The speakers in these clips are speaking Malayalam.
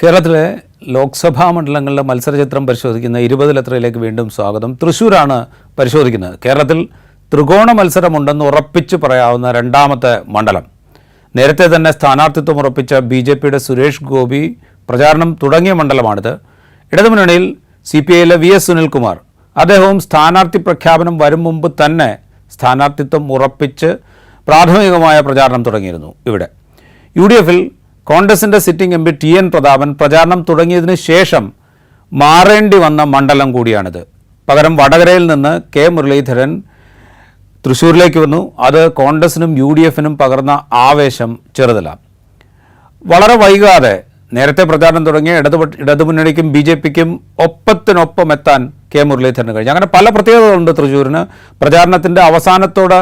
കേരളത്തിലെ ലോക്സഭാ മണ്ഡലങ്ങളിലെ മത്സരചിത്രം പരിശോധിക്കുന്ന 20 വീണ്ടും സ്വാഗതം. തൃശ്ശൂരാണ് പരിശോധിക്കുന്നത്. കേരളത്തിൽ ത്രികോണ മത്സരമുണ്ടെന്ന് ഉറപ്പിച്ചു പറയാവുന്ന രണ്ടാമത്തെ മണ്ഡലം. നേരത്തെ തന്നെ സ്ഥാനാർത്ഥിത്വം ഉറപ്പിച്ച BJPയുടെ സുരേഷ് ഗോപി പ്രചാരണം തുടങ്ങിയ മണ്ഡലമാണിത്. ഇടതുമുന്നണിയിൽ CPIയിലെ VS സുനിൽകുമാർ, അദ്ദേഹവും സ്ഥാനാർത്ഥി പ്രഖ്യാപനം വരും മുമ്പ് തന്നെ സ്ഥാനാർത്ഥിത്വം ഉറപ്പിച്ച് പ്രാഥമികമായ പ്രചാരണം തുടങ്ങിയിരുന്നു. ഇവിടെ UDFൽ കോൺഗ്രസിൻ്റെ സിറ്റിംഗ് MP TN പ്രതാപൻ പ്രചാരണം തുടങ്ങിയതിന് ശേഷം മാറേണ്ടി വന്ന മണ്ഡലം കൂടിയാണിത്. പകരം വടകരയിൽ നിന്ന് K മുരളീധരൻ തൃശ്ശൂരിലേക്ക് വന്നു. അത് കോൺഗ്രസിനും UDFനും പകർന്ന ആവേശം ചെറുതല്ല. വളരെ വൈകാതെ നേരത്തെ പ്രചാരണം തുടങ്ങിയ ഇടതുമുന്നണിക്കും BJPക്കും ഒപ്പത്തിനൊപ്പം എത്താൻ K മുരളീധരന് കഴിഞ്ഞു. അങ്ങനെ പല പ്രത്യേകതകളുണ്ട് തൃശ്ശൂരിന്. പ്രചാരണത്തിൻ്റെ അവസാനത്തോട്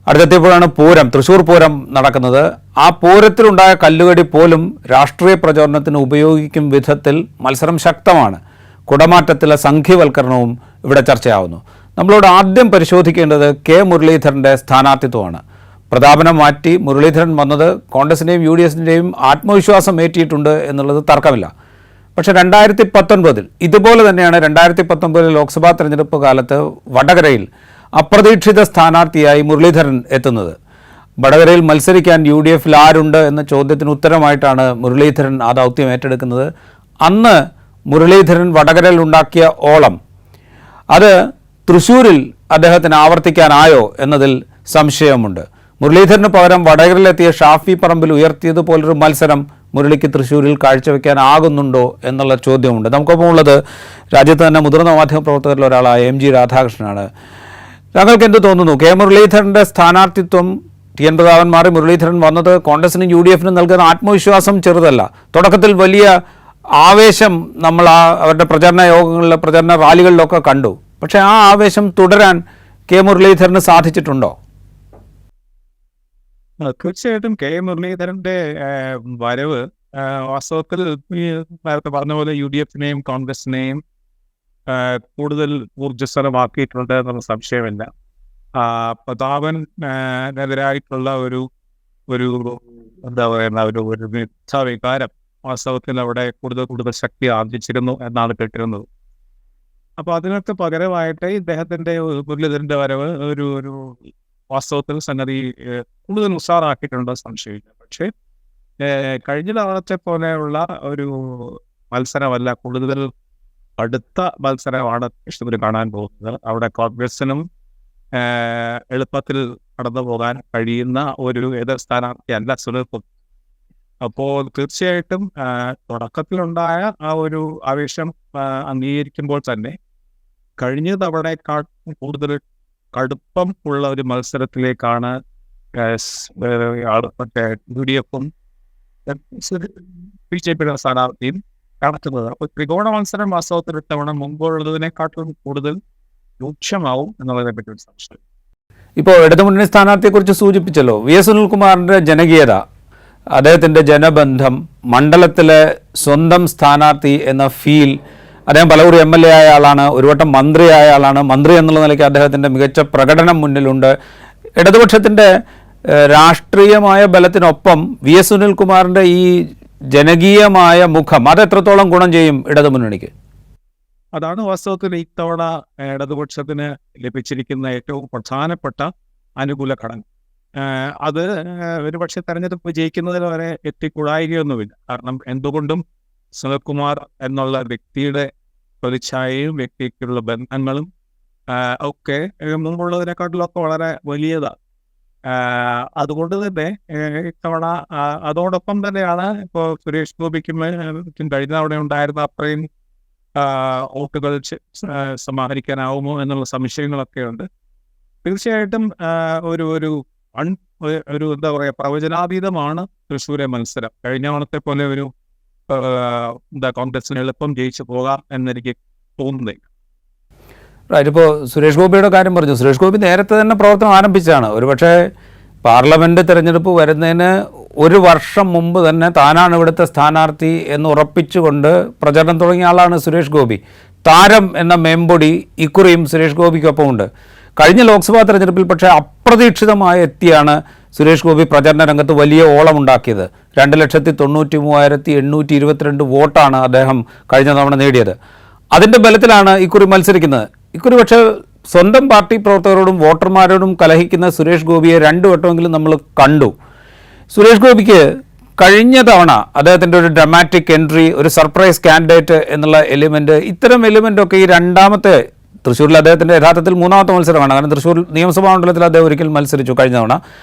അടുത്തെത്തിയപ്പോഴാണ് പൂരം, തൃശ്ശൂർ പൂരം നടക്കുന്നത്. ആ പൂരത്തിലുണ്ടായ കല്ലുകടി പോലും രാഷ്ട്രീയ പ്രചാരണത്തിന് ഉപയോഗിക്കും വിധത്തിൽ മത്സരം ശക്തമാണ്. കുടമാറ്റത്തിലെ സംഘീവൽക്കരണവും ഇവിടെ ചർച്ചയാവുന്നു. നമ്മളോട് ആദ്യം പരിശോധിക്കേണ്ടത് K മുരളീധരൻ്റെ സ്ഥാനാർത്ഥിത്വമാണ്. പ്രതാപനെ മാറ്റി മുരളീധരൻ വന്നത് കോൺഗ്രസിൻ്റെയും UDFിൻ്റെയും ആത്മവിശ്വാസം ഏറ്റിയിട്ടുണ്ട് എന്നുള്ളത് തർക്കമില്ല. പക്ഷേ 2019 ഇതുപോലെ തന്നെയാണ് 2019 ലോക്സഭാ തെരഞ്ഞെടുപ്പ് കാലത്ത് വടകരയിൽ അപ്രതീക്ഷിത സ്ഥാനാർത്ഥിയായി മുരളീധരൻ എത്തുന്നത്. വടകരയിൽ മത്സരിക്കാൻ UDFൽ ആരുണ്ട് എന്ന ചോദ്യത്തിന് ഉത്തരമായിട്ടാണ് മുരളീധരൻ ആ ദൗത്യം ഏറ്റെടുക്കുന്നത്. അന്ന് മുരളീധരൻ വടകരയിൽ ഉണ്ടാക്കിയ ഓളം അത് തൃശ്ശൂരിൽ അദ്ദേഹത്തിന് ആവർത്തിക്കാനായോ എന്നതിൽ സംശയമുണ്ട്. മുരളീധരന് പകരം വടകരയിലെത്തിയ ഷാഫി പറമ്പിൽ ഉയർത്തിയതുപോലൊരു മത്സരം മുരളിക്ക് തൃശ്ശൂരിൽ കാഴ്ചവെക്കാനാകുന്നുണ്ടോ എന്നുള്ള ചോദ്യമുണ്ട്. നമുക്കൊപ്പം ഉള്ളത് രാജ്യത്ത് തന്നെ മുതിർന്ന മാധ്യമപ്രവർത്തകരിൽ ഒരാളായ MG രാധാകൃഷ്ണനാണ്. താങ്കൾക്ക് എന്ത് തോന്നുന്നു? K മുരളീധരൻ്റെ സ്ഥാനാർത്ഥിത്വം TN പ്രതാപൻ മാറി മുരളീധരൻ വന്നത് കോൺഗ്രസിനും UDFനും നൽകുന്ന ആത്മവിശ്വാസം ചെറുതല്ല. തുടക്കത്തിൽ വലിയ ആവേശം നമ്മൾ അവരുടെ പ്രചരണ യോഗങ്ങളിലെ പ്രചരണ റാലികളിലൊക്കെ കണ്ടു. പക്ഷേ ആ ആവേശം തുടരാൻ K മുരളീധരന് സാധിച്ചിട്ടുണ്ടോ? തീർച്ചയായിട്ടും K മുരളീധരന്റെ വരവ് വാസ്തവത്തിൽ നേരത്തെ പറഞ്ഞ പോലെ UDFിനെയും കോൺഗ്രസിനെയും കൂടുതൽ ഊർജ്ജസ്വലമാക്കിയിട്ടുണ്ട് എന്നുള്ള സംശയമില്ല. പ്രതാപനെതിരായിട്ടുള്ള ഒരു എന്താ പറയുന്ന ഒരു വികാരം വാസ്തവത്തിൽ അവിടെ കൂടുതൽ ശക്തി ആർജിച്ചിരുന്നു എന്നാണ് കേട്ടിരുന്നത്. അപ്പോൾ അതിനൊക്കെ പകരമായിട്ട് ഇദ്ദേഹത്തിന്റെ മുരളീധരന്റെ വരവ് ഒരു വാസ്തവത്തിൽ സംഗതി കൂടുതൽ ഉഷാറാക്കിയിട്ടുണ്ട്, സംശയമില്ല. പക്ഷേ കഴിഞ്ഞ തവണത്തെ പോലെയുള്ള ഒരു മത്സരമല്ല, കൂടുതൽ അടുത്ത മത്സരമാണ് തൃശ്ശൂർ കാണാൻ പോകുന്നത്. അവിടെ കോൺഗ്രസിനും എളുപ്പത്തിൽ കടന്നു പോകാൻ കഴിയുന്ന ഒരു എതിർ സ്ഥാനാർത്ഥിയല്ല സുനിൽ കുമാർ. അപ്പോൾ തീർച്ചയായിട്ടും തുടക്കത്തിലുണ്ടായ ആ ഒരു ആവേശം അംഗീകരിക്കുമ്പോൾ തന്നെ കഴിഞ്ഞ തവണയേക്കാൾ കൂടുതൽ കടുപ്പം ഉള്ള ഒരു മത്സരത്തിലേക്കാണ് UDFും BJPയുടെ സ്ഥാനാർത്ഥിയും കടക്കുന്നത്. അപ്പോൾ ത്രികോണ മത്സരം വാസ്തവത്തിൽ ഇത്തവണ മുമ്പുള്ളതിനെക്കാട്ടും കൂടുതൽ രൂക്ഷമാവും എന്നുള്ളതിനെ പറ്റി ഒരു സംശയം. ഇപ്പോൾ ഇടതുമുന്നണി സ്ഥാനാർത്ഥിയെക്കുറിച്ച് സൂചിപ്പിച്ചല്ലോ. VS സുനിൽകുമാറിൻ്റെ ജനകീയത, അദ്ദേഹത്തിൻ്റെ ജനബന്ധം, മണ്ഡലത്തിലെ സ്വന്തം സ്ഥാനാർത്ഥി എന്ന ഫീൽ, അദ്ദേഹം പലകുറി MLA ആയ ആളാണ്, ഒരു വട്ടം മന്ത്രിയായ ആളാണ്. മന്ത്രി എന്നുള്ള നിലയ്ക്ക് അദ്ദേഹത്തിൻ്റെ മികച്ച പ്രകടനം മുന്നിലുണ്ട്. ഇടതുപക്ഷത്തിൻ്റെ രാഷ്ട്രീയമായ ബലത്തിനൊപ്പം VS സുനിൽകുമാറിൻ്റെ ഈ ജനകീയമായ മുഖം അത് എത്രത്തോളം ഗുണം ചെയ്യും ഇടതുമുന്നണിക്ക്? അതാണ് വാസ്തവത്തിൽ ഇത്തവണ ഇടതുപക്ഷത്തിന് ലഭിച്ചിരിക്കുന്ന ഏറ്റവും പ്രധാനപ്പെട്ട അനുകൂല ഘടന. അത് ഒരുപക്ഷെ തെരഞ്ഞെടുപ്പ് വിജയിക്കുന്നതിന് വരെ എത്തിക്കൂടായികയൊന്നുമില്ല. കാരണം എന്തുകൊണ്ടും സുനിൽകുമാർ എന്നുള്ള വ്യക്തിയുടെ പ്രതിച്ഛായയും വ്യക്തിക്കുള്ള ബന്ധങ്ങളും ഒക്കെ മുമ്പുള്ളതിനെക്കാട്ടിലൊക്കെ വളരെ വലിയതാണ്. അതുകൊണ്ട് തന്നെ ഇത്തവണ അതോടൊപ്പം തന്നെയാണ് ഇപ്പോൾ സുരേഷ് ഗോപിക്കും കഴിഞ്ഞ തവണ ഉണ്ടായിരുന്ന അത്രയും വോട്ടുകൾ സമാഹരിക്കാനാവുമോ എന്നുള്ള സംശയങ്ങളൊക്കെ ഉണ്ട്. തീർച്ചയായിട്ടും ഒരു എന്താ പറയുക, പ്രവചനാതീതമാണ് തൃശ്ശൂരെ മത്സരം. കഴിഞ്ഞ തവണത്തെ പോലെ ഒരു കോൺഗ്രസിന് എളുപ്പം ജയിച്ചു പോകാം എന്നെനിക്ക് തോന്നുന്നില്ല. ഇപ്പോൾ സുരേഷ് ഗോപിയുടെ കാര്യം പറഞ്ഞു. സുരേഷ് ഗോപി നേരത്തെ തന്നെ പ്രവർത്തനം ആരംഭിച്ചാണ്. ഒരുപക്ഷെ പാർലമെൻറ്റ് തിരഞ്ഞെടുപ്പ് വരുന്നതിന് ഒരു വർഷം മുമ്പ് തന്നെ താനാണ് ഇവിടുത്തെ സ്ഥാനാർത്ഥി എന്ന് ഉറപ്പിച്ചുകൊണ്ട് പ്രചരണം തുടങ്ങിയ ആളാണ് സുരേഷ് ഗോപി. താരം എന്ന മേമ്പൊടി ഇക്കുറിയും സുരേഷ് ഗോപിക്കൊപ്പമുണ്ട്. കഴിഞ്ഞ ലോക്സഭാ തെരഞ്ഞെടുപ്പിൽ പക്ഷേ അപ്രതീക്ഷിതമായി എത്തിയാണ് സുരേഷ് ഗോപി പ്രചരണ രംഗത്ത് വലിയ ഓളമുണ്ടാക്കിയത്. 2,93,822 വോട്ടാണ് അദ്ദേഹം കഴിഞ്ഞ തവണ നേടിയത്. അതിൻ്റെ ബലത്തിലാണ് ഇക്കുറി മത്സരിക്കുന്നത്. ഇക്കുറി പക്ഷേ സ്വന്തം പാർട്ടി പ്രവർത്തകരോടും വോട്ടർമാരോടും കലഹിക്കുന്ന സുരേഷ് ഗോപിയെ 2 വട്ടമെങ്കിലും നമ്മൾ കണ്ടു. സുരേഷ് ഗോപിക്ക് കഴിഞ്ഞ തവണ അദ്ദേഹത്തിൻ്റെ ഒരു ഡ്രമാറ്റിക് എൻട്രി, ഒരു സർപ്രൈസ് കാൻഡിഡേറ്റ് എന്നുള്ള എലിമെൻറ്റ്, ഇത്തരം എലിമെൻ്റൊക്കെ ഈ രണ്ടാമത്തെ തൃശ്ശൂരിൽ അദ്ദേഹത്തിൻ്റെ യഥാർത്ഥത്തിൽ 3ാമത്തെ മത്സരമാണ്. കാരണം തൃശ്ശൂർ നിയമസഭാ മണ്ഡലത്തിൽ അദ്ദേഹം ഒരിക്കൽ മത്സരിച്ചു കഴിഞ്ഞ തവണ.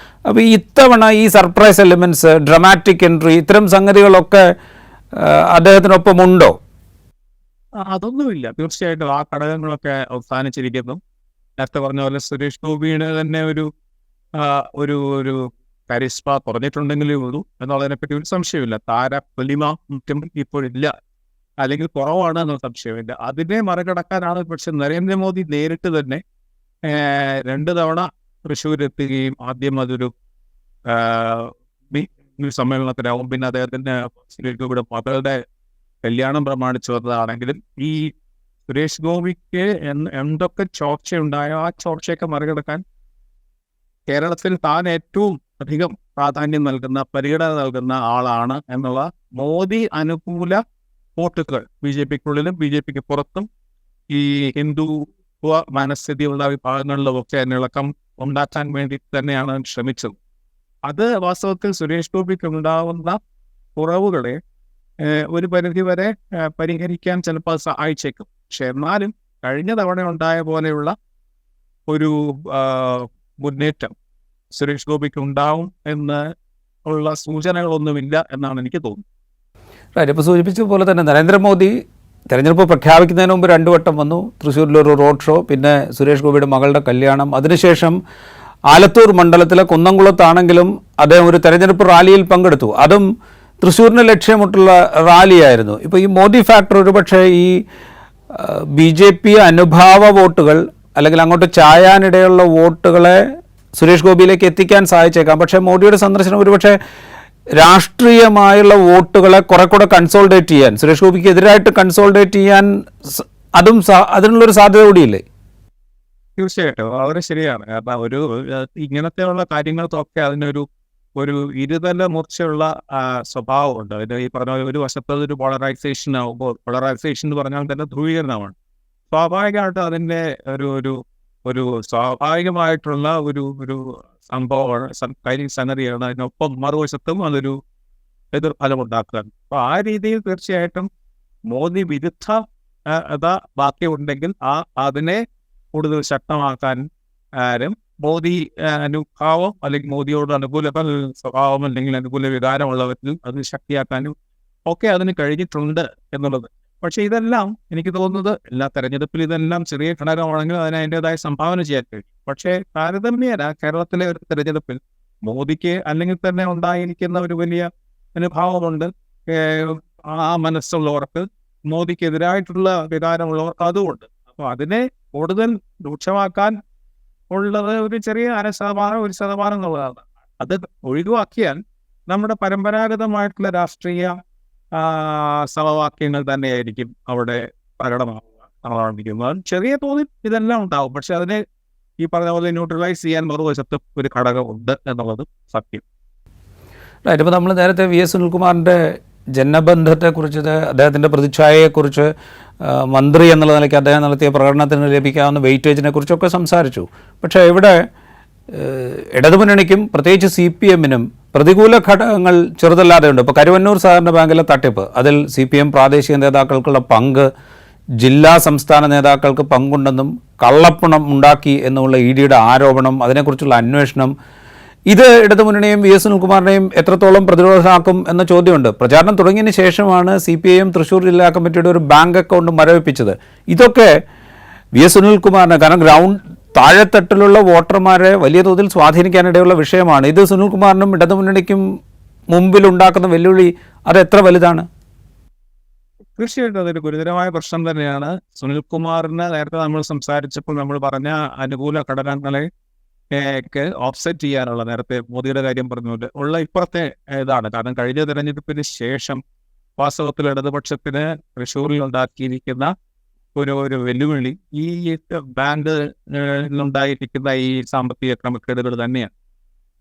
അപ്പോൾ ഇത്തവണ ഈ സർപ്രൈസ് എലിമെൻറ്റ്സ്, ഡ്രമാറ്റിക് എൻട്രി, ഇത്തരം സംഗതികളൊക്കെ അദ്ദേഹത്തിനൊപ്പമുണ്ടോ? അതൊന്നുമില്ല. തീർച്ചയായിട്ടും ആ ഘടകങ്ങളൊക്കെ അവസാനിച്ചിരിക്കുന്നു. നേരത്തെ പറഞ്ഞ പോലെ സുരേഷ് ഗോപിയുടെ തന്നെ ഒരു ഒരു കരിസ്മ കുറഞ്ഞിട്ടുണ്ടെങ്കിലേ ഉള്ളൂ എന്നുള്ളതിനെപ്പറ്റി ഒരു സംശയമില്ല. താരപ്പൊലിമ ഇപ്പോഴില്ല, അല്ലെങ്കിൽ കുറവാണ് എന്നുള്ള സംശയമില്ല. അതിനെ മറികടക്കാനാണ് പക്ഷെ നരേന്ദ്രമോദി നേരിട്ട് തന്നെ 2 തവണ തൃശ്ശൂരെത്തുകയും ആദ്യം അതൊരു സമ്മേളനത്തിലാവും, പിന്നെ അദ്ദേഹത്തിന്റെ സുരേഷ് ഗോപിയുടെ മകളുടെ കല്യാണം പ്രമാണിച്ചു വന്നതാണെങ്കിലും ഈ സുരേഷ് ഗോപിക്ക് എന്തൊക്കെ ചോർച്ചയുണ്ടായോ ആ ചോർച്ചയൊക്കെ മറികടക്കാൻ കേരളത്തിൽ താൻ ഏറ്റവും അധികം പ്രാധാന്യം നൽകുന്ന, പരിഗണന നൽകുന്ന ആളാണ് എന്നുള്ള മോദി അനുകൂല വോട്ടുകൾ BJPക്കുള്ളിലും BJPക്ക് പുറത്തും ഈ ഹിന്ദു മനസ്ഥിതിയുള്ള വിഭാഗങ്ങളിലുമൊക്കെ ഇളക്കം ഉണ്ടാക്കാൻ വേണ്ടി തന്നെയാണ് ശ്രമിച്ചത്. അത് വാസ്തവത്തിൽ സുരേഷ് ഗോപിക്ക് ഉണ്ടാവുന്ന കുറവുകളെ ഒരു പരിധിവരെ പരിഹരിക്കാൻ ചിലപ്പോൾ സഹായിച്ചേക്കും. പക്ഷെ എന്നാലും കഴിഞ്ഞ തവണ ഉണ്ടായ പോലെയുള്ള ഒരു മുന്നേറ്റം സുരേഷ് ഗോപിക്ക് ഉണ്ടാവും എന്ന് ഉള്ള സൂചനകളൊന്നുമില്ല എന്നാണ് എനിക്ക് തോന്നുന്നത്. ഇപ്പോൾ സൂചിപ്പിച്ചതുപോലെ തന്നെ നരേന്ദ്രമോദി തെരഞ്ഞെടുപ്പ് പ്രഖ്യാപിക്കുന്നതിന് മുമ്പ് 2 വട്ടം വന്നു. തൃശ്ശൂരിലൊരു റോഡ് ഷോ, പിന്നെ സുരേഷ് ഗോപിയുടെ മകളുടെ കല്യാണം. അതിനുശേഷം ആലത്തൂർ മണ്ഡലത്തിലെ കുന്നംകുളത്താണെങ്കിലും അദ്ദേഹം ഒരു തെരഞ്ഞെടുപ്പ് റാലിയിൽ പങ്കെടുത്തു. അതും തൃശ്ശൂരിന് ലക്ഷ്യമിട്ടുള്ള റാലിയായിരുന്നു. ഇപ്പോൾ ഈ മോദി ഫാക്ടർ ഒരുപക്ഷെ ഈ BJP അനുഭാവ വോട്ടുകൾ അല്ലെങ്കിൽ അങ്ങോട്ട് ചായാനിടയുള്ള വോട്ടുകളെ സുരേഷ് ഗോപിയിലേക്ക് എത്തിക്കാൻ സഹായിച്ചേക്കാം. പക്ഷേ മോദിയുടെ സന്ദർശനം ഒരുപക്ഷെ രാഷ്ട്രീയമായുള്ള വോട്ടുകളെ കുറെ കൂടെ കൺസോൾഡേറ്റ് ചെയ്യാൻ, സുരേഷ് ഗോപിക്ക് എതിരായിട്ട് കൺസോൾഡേറ്റ് ചെയ്യാൻ അതിനുള്ളൊരു സാധ്യത കൂടിയില്ലേ? തീർച്ചയായിട്ടും വളരെ ശരിയാണ്. കാരണം ഇങ്ങനത്തെയുള്ള കാര്യങ്ങൾക്കൊക്കെ അതിനൊരു ഇരുതല മൂർച്ചയുള്ള സ്വഭാവമുണ്ട്. അതിന് ഈ പറഞ്ഞ ഒരു വശത്ത് ഒരു പോളറൈസേഷൻ ആവുമ്പോൾ, പോളറൈസേഷൻ എന്ന് പറഞ്ഞാൽ തന്നെ ധ്രുവീകരണമാണ്. സ്വാഭാവികമായിട്ട് അതിൻ്റെ ഒരു സ്വാഭാവികമായിട്ടുള്ള ഒരു സംഭവമാണ്, സംഗതിയാണ്. അതിനൊപ്പം മറുവശത്തും അതൊരു എതിർഫലം ഉണ്ടാക്കുക. അപ്പൊ ആ രീതിയിൽ തീർച്ചയായിട്ടും മോദി വിരുദ്ധ ബാക്കിയുണ്ടെങ്കിൽ അതിനെ കൂടുതൽ ശക്തമാക്കാൻ മോദി അനുഭാവം അല്ലെങ്കിൽ മോദിയോട് അനുകൂല സ്വഭാവം അല്ലെങ്കിൽ അനുകൂല വികാരമുള്ളവരിൽ അത് ശക്തിയാക്കാനും ഒക്കെ അതിന് കഴിഞ്ഞിട്ടുണ്ട് എന്നുള്ളത്. പക്ഷെ ഇതെല്ലാം എനിക്ക് തോന്നുന്നത് എല്ലാ തെരഞ്ഞെടുപ്പിൽ ഇതെല്ലാം ചെറിയ ഘടകമാണെങ്കിൽ അതിന് അതിൻ്റെതായ സംഭാവന ചെയ്യാൻ കഴിയും. പക്ഷേ താരതമ്യേന കേരളത്തിലെ ഒരു തെരഞ്ഞെടുപ്പിൽ മോദിക്ക് അല്ലെങ്കിൽ തന്നെ ഉണ്ടായിരിക്കുന്ന ഒരു വലിയ അനുഭാവമുണ്ട്. ആ മനസ്സുള്ളവർക്ക്, മോദിക്കെതിരായിട്ടുള്ള വികാരമുള്ളവർക്ക് അതുമുണ്ട്. അപ്പോൾ അതിനെ കൂടുതൽ രൂക്ഷമാക്കാൻ ഉള്ളത് ഒരു ചെറിയ 0.5%, 1% എന്നുള്ളതാണ്. അത് ഒഴിവാക്കിയാൽ നമ്മുടെ പരമ്പരാഗതമായിട്ടുള്ള രാഷ്ട്രീയ സമവാക്യങ്ങൾ തന്നെയായിരിക്കും അവിടെ പ്രകടമാവുക. ചെറിയ തോതിൽ ഇതെല്ലാം ഉണ്ടാവും. പക്ഷെ അതിനെ ഈ പറഞ്ഞ പോലെ ന്യൂട്രലൈസ് ചെയ്യാൻ മറുവശത്ത് ഒരു ഘടകമുണ്ട് എന്നുള്ളത് സത്യം. ഇപ്പോൾ നമ്മൾ നേരത്തെ VS സുനിൽകുമാറിൻ്റെ ജനബന്ധത്തെക്കുറിച്ച്, അദ്ദേഹത്തിൻ്റെ പ്രതിച്ഛായയെക്കുറിച്ച്, മന്ത്രി എന്നുള്ള നിലയ്ക്ക് അദ്ദേഹം നടത്തിയ പ്രകടനത്തിന് ലഭിക്കാവുന്ന വെയിറ്റേജിനെ കുറിച്ചൊക്കെ സംസാരിച്ചു. പക്ഷേ ഇവിടെ ഇടതുമുന്നണിക്കും പ്രത്യേകിച്ച് CPM-നും പ്രതികൂല ഘടകങ്ങൾ ചെറുതല്ലാതെയുണ്ട്. ഇപ്പോൾ കരുവന്നൂർ സഹകരണ ബാങ്കിലെ തട്ടിപ്പ്, അതിൽ CPM പ്രാദേശിക നേതാക്കൾക്കുള്ള പങ്ക്, ജില്ലാ സംസ്ഥാന നേതാക്കൾക്ക് പങ്കുണ്ടെന്നും കള്ളപ്പണം ഉണ്ടാക്കി എന്നുള്ള EDയുടെ ആരോപണം, അതിനെക്കുറിച്ചുള്ള അന്വേഷണം, ഇത് ഇടതുമുന്നണിയും VS സുനിൽകുമാറിനെയും എത്രത്തോളം പ്രതിരോധമാക്കും എന്ന ചോദ്യമുണ്ട്. പ്രചാരണം തുടങ്ങിയതിന് ശേഷമാണ് CPIM തൃശ്ശൂർ ജില്ലാ കമ്മിറ്റിയുടെ ഒരു ബാങ്ക് അക്കൗണ്ട് മരവിപ്പിച്ചത്. ഇതൊക്കെ VS സുനിൽകുമാറിന്, കാരണം താഴെത്തട്ടിലുള്ള വോട്ടർമാരെ വലിയ തോതിൽ സ്വാധീനിക്കാനിടയുള്ള വിഷയമാണ്. ഇത് സുനിൽകുമാറിനും ഇടതുമുന്നണിക്കും മുമ്പിലുണ്ടാക്കുന്ന വെല്ലുവിളി അത് എത്ര വലുതാണ്? തീർച്ചയായിട്ടും അതൊരു ഗുരുതരമായ പ്രശ്നം തന്നെയാണ്. സുനിൽകുമാറിന് നേരത്തെ നമ്മൾ സംസാരിച്ചപ്പോൾ നമ്മൾ പറഞ്ഞ അനുകൂല ഘടകങ്ങളെ ഓഫ്സെറ്റ് ചെയ്യാനുള്ള, നേരത്തെ മോദിയുടെ കാര്യം പറഞ്ഞുകൊണ്ട് ഉള്ള ഇപ്പുറത്തെ ഇതാണ്. കാരണം കഴിഞ്ഞ തെരഞ്ഞെടുപ്പിന് ശേഷം വാസ്തവത്തിൽ ഇടതുപക്ഷത്തിന് തൃശ്ശൂരിൽ ഉണ്ടാക്കിയിരിക്കുന്ന ഒരു വെല്ലുവിളി ഈ ബാങ്കിലുണ്ടായിരിക്കുന്ന ഈ സാമ്പത്തിക ക്രമക്കേടുകൾ തന്നെയാണ്.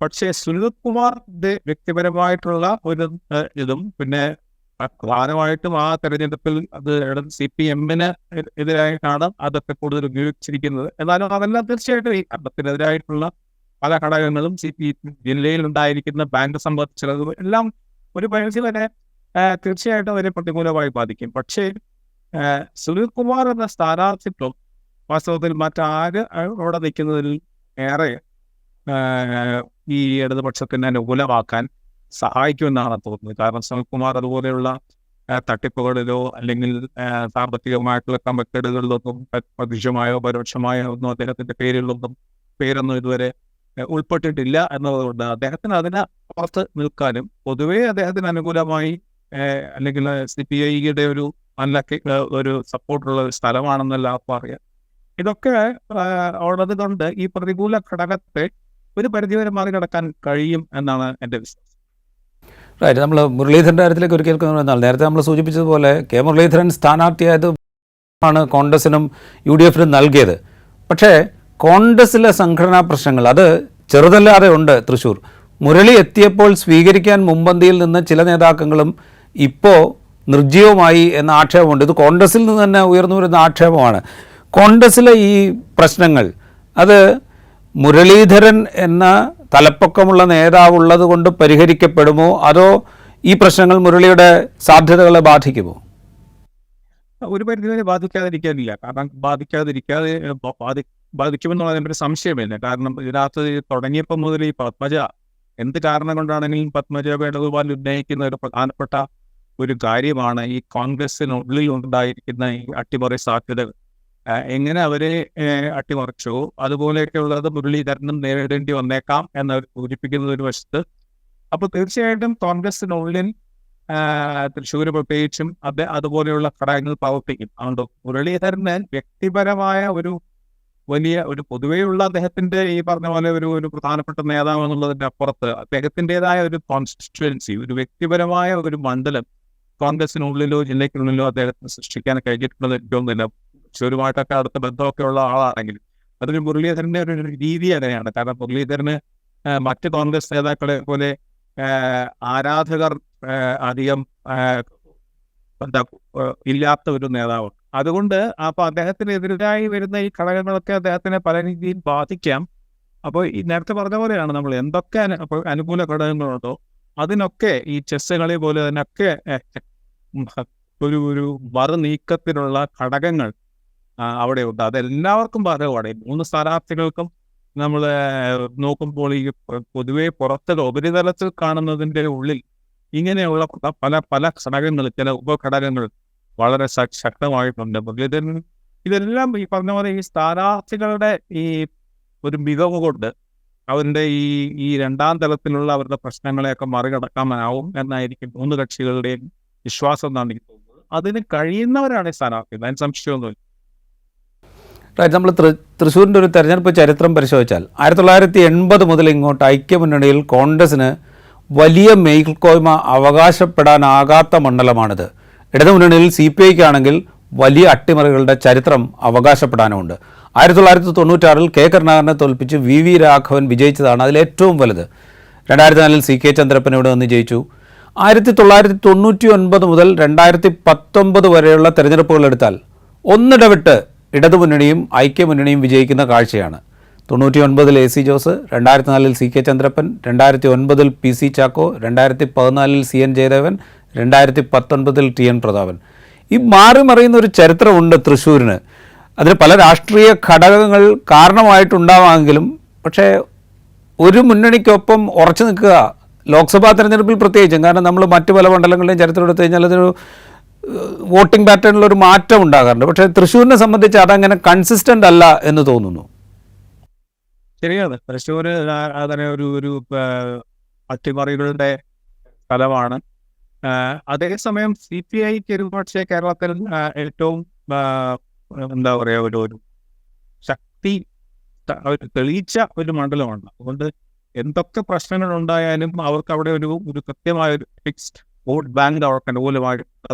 പക്ഷേ സുനിൽകുമാറിന്റെ വ്യക്തിപരമായിട്ടുള്ള ഒരു ഇതും പിന്നെ പ്രധാനമായിട്ടും ആ തെരഞ്ഞെടുപ്പിൽ അത് CPM-ന് എതിരായിട്ടാണ് അതൊക്കെ കൂടുതൽ ഉപയോഗിച്ചിരിക്കുന്നത്. എന്നാലും അതെല്ലാം തീർച്ചയായിട്ടും ഈ ഭരണത്തിനെതിരായിട്ടുള്ള പല ഘടകങ്ങളും ജില്ലയിൽ ഉണ്ടായിരിക്കുന്ന ബാങ്ക് സമ്പദ് ചെലവ് എല്ലാം ഒരു പരിധി വരെ തീർച്ചയായിട്ടും അവരെ പ്രതികൂലമായി ബാധിക്കും. പക്ഷേ സുനിൽകുമാർ എന്ന സ്ഥാനാർത്ഥിത്വം വാസ്തവത്തിൽ മറ്റാര് അവിടെ നിൽക്കുന്നതിൽ ഏറെ ഈ ഇടതുപക്ഷത്തിന് അനുകൂലമാക്കാൻ സഹായിക്കുമെന്നാണ് തോന്നുന്നത്. കാരണം സുനിൽകുമാർ അതുപോലെയുള്ള തട്ടിപ്പുകളിലോ അല്ലെങ്കിൽ സാമ്പത്തികമായിട്ടുള്ള ക്രമക്കേടുകളിലൊന്നും പ്രത്യക്ഷമായോ പരോക്ഷമായോ ഒന്നും അദ്ദേഹത്തിന്റെ പേരൊന്നും ഇതുവരെ ഉൾപ്പെട്ടിട്ടില്ല എന്നതുകൊണ്ട് അദ്ദേഹത്തിന് അതിന് പുറത്ത് നിൽക്കാനും പൊതുവേ അദ്ദേഹത്തിന് അനുകൂലമായി അല്ലെങ്കിൽ CPI-യുടെ ഒരു നല്ല ഒരു സപ്പോർട്ടുള്ള ഒരു സ്ഥലമാണെന്ന് എല്ലാവർക്കും അറിയാം. ഇതൊക്കെ ഉള്ളത് കൊണ്ട് ഈ പ്രതികൂല ഘടകത്തെ ഒരു പരിധിവരെ മറികടക്കാൻ കഴിയും എന്നാണ് എൻ്റെ വിശ്വാസം. റൈറ്റ്. നമ്മൾ മുരളീധരൻ്റെ കാര്യത്തിലേക്ക് ഒരിക്കൽ വന്നാൽ നേരത്തെ നമ്മൾ സൂചിപ്പിച്ചതുപോലെ കെ മുരളീധരൻ സ്ഥാനാർത്ഥിയായത് ആണ് കോൺഗ്രസിനും UDF-നും നൽകിയത്. പക്ഷേ കോൺഗ്രസിലെ സംഘടനാ പ്രശ്നങ്ങൾ അത് ചെറുതല്ലാതെ ഉണ്ട് തൃശ്ശൂർ. മുരളി എത്തിയപ്പോൾ സ്വീകരിക്കാൻ മുൻപന്തിയിൽ നിന്ന് ചില നേതാക്കളും ഇപ്പോൾ നിർജ്ജീവമായി എന്ന ആക്ഷേപമുണ്ട്. ഇത് കോൺഗ്രസിൽ നിന്ന് തന്നെ ഉയർന്നു വരുന്ന ആക്ഷേപമാണ്. കോൺഗ്രസിലെ ഈ പ്രശ്നങ്ങൾ അത് മുരളീധരൻ എന്ന തലപ്പൊക്കമുള്ള നേതാവുള്ളത് കൊണ്ട് പരിഹരിക്കപ്പെടുമോ അതോ ഈ പ്രശ്നങ്ങൾ മുരളിയുടെ സാധ്യതകളെ ബാധിക്കുമോ? ഒരു പരിധിവരെ ബാധിക്കാതിരിക്കാനില്ല. കാരണം ബാധിക്കുമെന്നുള്ളത് ഒരു സംശയമില്ല. കാരണം ഇതിനകത്ത് തുടങ്ങിയപ്പോൾ മുതൽ ഈ പത്മജ എന്ത് കാരണം കൊണ്ടാണെങ്കിലും പത്മജ വേണുഗോപാൽ ഉന്നയിക്കുന്ന ഒരു പ്രധാനപ്പെട്ട ഒരു കാര്യമാണ് ഈ കോൺഗ്രസിനുള്ളിൽ ഉണ്ടായിരിക്കുന്ന ഈ അട്ടിമറി സാധ്യതകൾ. എങ്ങനെ അവരെ അട്ടിമറിച്ചോ അതുപോലെയൊക്കെയുള്ളത് മുരളീധരനും നേരിടേണ്ടി വന്നേക്കാം എന്നവർ സൂചിപ്പിക്കുന്ന ഒരു വശത്ത്. അപ്പോൾ തീർച്ചയായിട്ടും കോൺഗ്രസിനുള്ളിൽ തൃശ്ശൂർ പ്രത്യേകിച്ചും അതുപോലെയുള്ള ഘടകങ്ങൾ പ്രവർത്തിക്കും. അതുകൊണ്ട് മുരളീധരന് വ്യക്തിപരമായ ഒരു വലിയ ഒരു പൊതുവെയുള്ള അദ്ദേഹത്തിന്റെ ഈ പറഞ്ഞ പോലെ ഒരു പ്രധാനപ്പെട്ട നേതാവ് എന്നുള്ളതിന്റെ അപ്പുറത്ത് അദ്ദേഹത്തിൻ്റെതായ ഒരു കോൺസ്റ്റിറ്റ്യുവൻസി, ഒരു വ്യക്തിപരമായ ഒരു മണ്ഡലം കോൺഗ്രസിനുള്ളിലോ ജില്ലയ്ക്കുള്ളിലോ അദ്ദേഹത്തിന് സൃഷ്ടിക്കാൻ കഴിഞ്ഞിട്ടുള്ളത് എനിക്കൊന്നുമില്ല. തൃശ്ശൂരുമായിട്ടൊക്കെ അടുത്ത ബന്ധമൊക്കെ ഉള്ള ആളാണെങ്കിലും അതൊരു മുരളീധരന്റെ ഒരു രീതി അങ്ങനെയാണ്. കാരണം മുരളീധരന് മറ്റ് കോൺഗ്രസ് നേതാക്കളെ പോലെ ആരാധകർ അധികം ഇല്ലാത്ത ഒരു നേതാവ്. അതുകൊണ്ട് അപ്പോൾ അദ്ദേഹത്തിനെതിരായി വരുന്ന ഈ ഘടകങ്ങളൊക്കെ അദ്ദേഹത്തിനെ പല രീതിയിൽ ബാധിക്കാം. അപ്പോൾ ഈ നേരത്തെ പറഞ്ഞ പോലെയാണ് നമ്മൾ എന്തൊക്കെ അനുകൂല ഘടകങ്ങളുണ്ടോ അതിനൊക്കെ ഈ ചെസ് കളി പോലെ തന്നെയൊക്കെ ഒരു മറുനീക്കത്തിനുള്ള ഘടകങ്ങൾ അവിടെ ഉണ്ട്. അതെല്ലാവർക്കും ബാധകമാണ്. 3 സ്ഥാനാർത്ഥികൾക്കും നമ്മൾ നോക്കുമ്പോൾ ഈ പൊതുവെ പുറത്തുള്ള ഉപരിതലത്തിൽ കാണുന്നതിൻ്റെ ഉള്ളിൽ ഇങ്ങനെയുള്ള പല ഘടകങ്ങൾ, ചില ഉപഘടകങ്ങൾ വളരെ ശക്തമായിട്ടുണ്ട്. ഇതെല്ലാം ഈ പറഞ്ഞ പോലെ ഈ സ്ഥാനാർത്ഥികളുടെ ഈ ഒരു മികവ് കൊണ്ട് അവരുടെ ഈ രണ്ടാം തലത്തിലുള്ള അവരുടെ പ്രശ്നങ്ങളെയൊക്കെ മറികടക്കാനാവും എന്നായിരിക്കും 3 കക്ഷികളുടെയും വിശ്വാസം എന്നാണ് എനിക്ക് തോന്നുന്നത്. അതിന് കഴിയുന്നവരാണ് ഈ സ്ഥാനാർത്ഥികൾ, അതിന് സംശയമൊന്നുമില്ല. നമ്മൾ തൃശ്ശൂരിൻ്റെ ഒരു തെരഞ്ഞെടുപ്പ് ചരിത്രം പരിശോധിച്ചാൽ 1980 മുതൽ ഇങ്ങോട്ട് ഐക്യമുന്നണിയിൽ കോൺഗ്രസിന് വലിയ മേൽക്കോയ്മ അവകാശപ്പെടാനാകാത്ത മണ്ഡലമാണിത്. ഇടതുമുന്നണിയിൽ CPI-ക്കാണെങ്കിൽ വലിയ അട്ടിമറികളുടെ ചരിത്രം അവകാശപ്പെടാനുമുണ്ട്. 1996-ൽ കെ കരുണാകരനെ തോൽപ്പിച്ച് VV രാഘവൻ വിജയിച്ചതാണ് അതിലേറ്റവും വലുത്. 2004-ൽ CK ചന്ദ്രപ്പൻ ഇവിടെ നിന്ന് ജയിച്ചു. 1999 മുതൽ 2019 വരെയുള്ള തെരഞ്ഞെടുപ്പുകൾ എടുത്താൽ ഒന്നിടവിട്ട് ഇടതുമുന്നണിയും ഐക്യമുന്നണിയും വിജയിക്കുന്ന കാഴ്ചയാണ്. 99-ൽ AC Jose, 2004-ൽ CK Chandrappan, 2009-ൽ PC Chacko, 2014-ൽ CN Jayadevan, 2019-ൽ TN Prathapan. ഈ മാറി മറിയുന്ന ഒരു ചരിത്രമുണ്ട് തൃശ്ശൂരിന്. അതിന് പല രാഷ്ട്രീയ ഘടകങ്ങൾ കാരണമായിട്ടുണ്ടാവാമെങ്കിലും പക്ഷേ ഒരു മുന്നണിക്കൊപ്പം ഉറച്ചു നിൽക്കുക ലോക്സഭാ തെരഞ്ഞെടുപ്പിൽ പ്രത്യേകിച്ചും, കാരണം നമ്മൾ മറ്റു പല മണ്ഡലങ്ങളുടെയും ചരിത്രം എടുത്തു കഴിഞ്ഞാൽ അതൊരു വോട്ടിംഗ് പാറ്റേണിലൊരു മാറ്റം ഉണ്ടാകാറുണ്ട്. പക്ഷേ തൃശ്ശൂരിനെ സംബന്ധിച്ച് അതങ്ങനെ കൺസിസ്റ്റൻ്റ് അല്ല എന്ന് തോന്നുന്നു. ശരിയാണ്. തൃശ്ശൂർ അതിനെ ഒരു അട്ടിമറികളുടെ സ്ഥലമാണ്. അതേസമയം CPI-ക്ക് ഒരുപക്ഷെ കേരളത്തിൽ ഏറ്റവും എന്താ പറയുക ഒരു ശക്തി തെളിയിച്ച ഒരു മണ്ഡലമാണ്. അതുകൊണ്ട് എന്തൊക്കെ പ്രശ്നങ്ങൾ ഉണ്ടായാലും അവർക്ക് അവിടെ ഒരു കൃത്യമായ ഒരു ഫിക്സ്ഡ് വോട്ട് ബാങ്ക് അവർക്ക് അനുകൂലമായിട്ട്